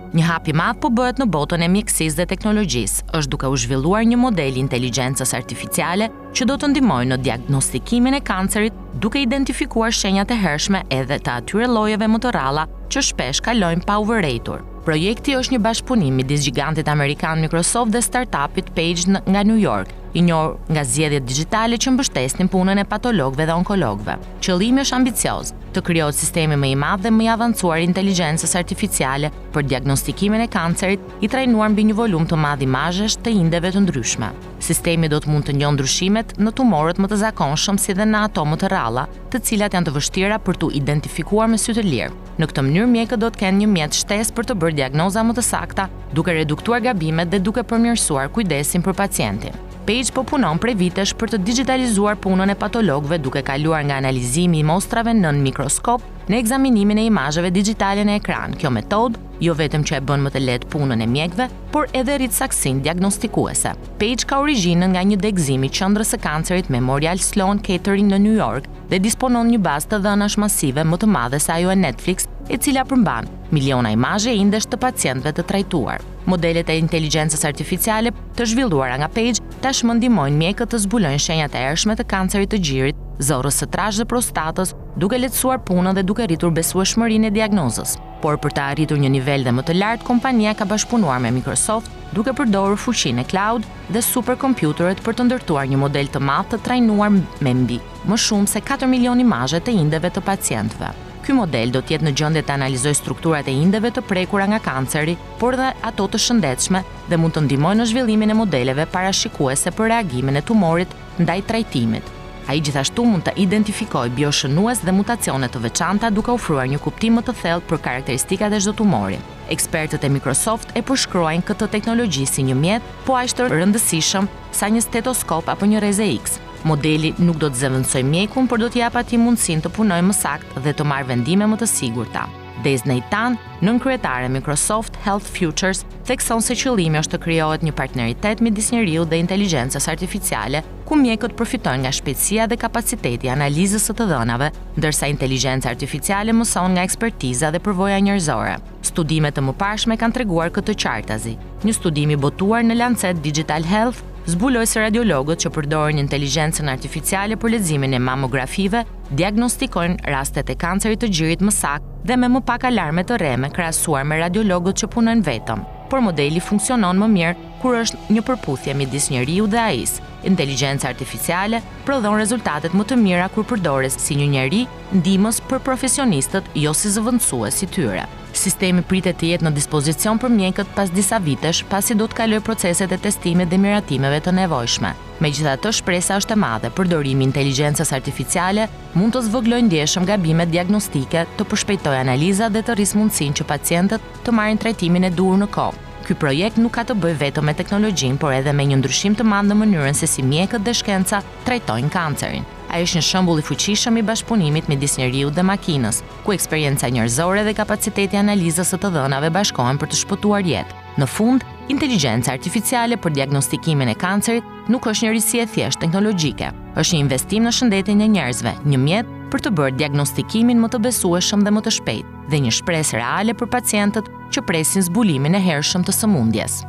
Një hap I madh po bëhet në botën e mjekësisë dhe teknologjisë. Është duke u zhvilluar një model inteligjencës artificiale që do të ndihmojë në diagnostikimin e kancerit, duke identifikuar shenjat e hershme edhe të atyre llojeve më të rralla që shpesh kalojnë pa u vërejtur. Projekti është një bashkëpunim midis gigantit amerikan Microsoft dhe startupit Paige nga New York, I njohur nga zgjedhjet digjitale që mbështesin punën e patologëve dhe onkologëve. Qëllimi është ambicioz, të krijohet sistemi më I madh dhe më I avancuar inteligjencës artificiale për diagnostikimin e kancerit I trajnuar mbi një volum të madh imazhesh të indeve të ndryshme. Sistemi do të mund të njohë ndryshimet në tumorët më të zakonshëm si dhe në ato më të rralla, të cilat janë të vështira për tu identifikuar me sy të lirë. Në këtë mënyrë mjekët do të kenë një mjet shtesë për të bërë diagnoza më të sakta, duke reduktuar gabimet dhe duke përmirësuar kujdesin për pacientin. Paige po punon prej vitesh për të digitalizuar punën e patologëve duke kaluar nga analizimi I mostrave nën mikroskop në ekzaminimin e imazheve digjitale në ekran. Kjo metodë jo vetëm që e bën më të lehtë punën e mjekëve, por edhe rrit saksinë diagnostikuese. Paige ka origjinën nga një degëzim I qendrës së kancerit Memorial Sloan Kettering në New York dhe disponon një bazë të dhënash masive më të madhe se ajo e Netflix, e cila përmban miliona imazhe indesh të pacientëve të trajtuar. Modelet e inteligjencës artificiale të zhvilluara nga Paige tashmë ndihmojnë mjekët të zbulojnë shenjat e hershme të kancerit të gjirit, zorrës së trashë dhe prostatës, duke lehtësuar punën dhe duke rritur besueshmërinë e diagnozës. Por për të arritur një nivel dhe më të lartë, kompania ka bashkëpunuar me Microsoft duke përdorur fuqinë e cloud dhe superkompjuterët për të ndërtuar një model të madh të trajnuar me mbi më shumë se 4 milion imazhe të indeve të pacientëve. Ky model do të jetë në gjendje të analizojë strukturat e indeve të prekura nga kanceri, por edhe ato të shëndetshme dhe mund të ndihmojë në zhvillimin e modeleve parashikuese për reagimin e tumorit ndaj trajtimit. Ai gjithashtu mund të identifikojë bioshënues dhe mutacione të veçanta duke ofruar një kuptim më të thellë për karakteristikat e çdo tumori. Ekspertët e Microsoft e përshkruajnë këtë teknologji si një mjet, po aq të rëndësishëm sa një stetoskop apo një rrezë X. Modeli nuk do të zëvendësojë mjekun, por do t'i jap atij mundësinë të punojë më saktë dhe të marrë vendime më të sigurta. Disney Tan, nënkryetare Microsoft Health Futures, thekson se qëllimi është të krijohet një partneritet midis njeriu dhe inteligjencës artificiale, ku mjekët përfitojnë nga shpejtësia dhe kapaciteti I analizës së të dhënave, ndërsa inteligjenca artificiale mëson nga ekspertiza dhe përvoja njerëzore. Studimet të mëparshme kanë treguar këtë qartazi. Një studim I botuar në Lancet Digital Health zbuloi se radiologët që përdorin inteligjencën artificiale për leximin e mamografive diagnostikojnë rastet e kancerit të gjirit më saktë dhe me më pak alarme të rreme krahasuar me radiologët që punojnë vetëm. Por modeli funksionon më mirë kur është një përputhje midis njeriu dhe AI-s. Inteligjenca artificiale prodhon rezultatet më të mira kur përdoret si një njeri ndihmës për profesionistët, jo si zëvendësues I tyre. Sistemi pritet të jetë në dispozicion për mjekët pas disa vitesh, pasi do të kalojë proceset e testimit dhe miratimeve të nevojshme. Megjithatë, shpresa është e madhe, përdorimi I inteligjencës artificiale mund të zvoglojë ndjeshëm gabimet diagnostike, të përshpejtojë analizat dhe të rrisë mundësinë që pacientët të marrin trajtimin e duhur në kohë. Ky projekt nuk ka të bëjë vetëm me teknologjinë, por edhe me një ndryshim të madh në mënyrën se si mjekët dhe shkenca trajtojnë kancerin. Ai është një shembull I fuqishëm I bashkëpunimit midis njeriu dhe makinës, ku eksperjenca njerëzore dhe kapaciteti I analizës së të dhënave bashkohen për të shpëtuar jetë. Në fund, inteligjenca artificiale për diagnostikimin e kancerit nuk është një risi e thjeshtë teknologjike, është një investim në shëndetin e njerëzve, një mjet për të bërë diagnostikimin më të besueshëm dhe më të shpejtë, dhe një shpresë reale për pacientët që presin zbulimin e hershëm të sëmundjes.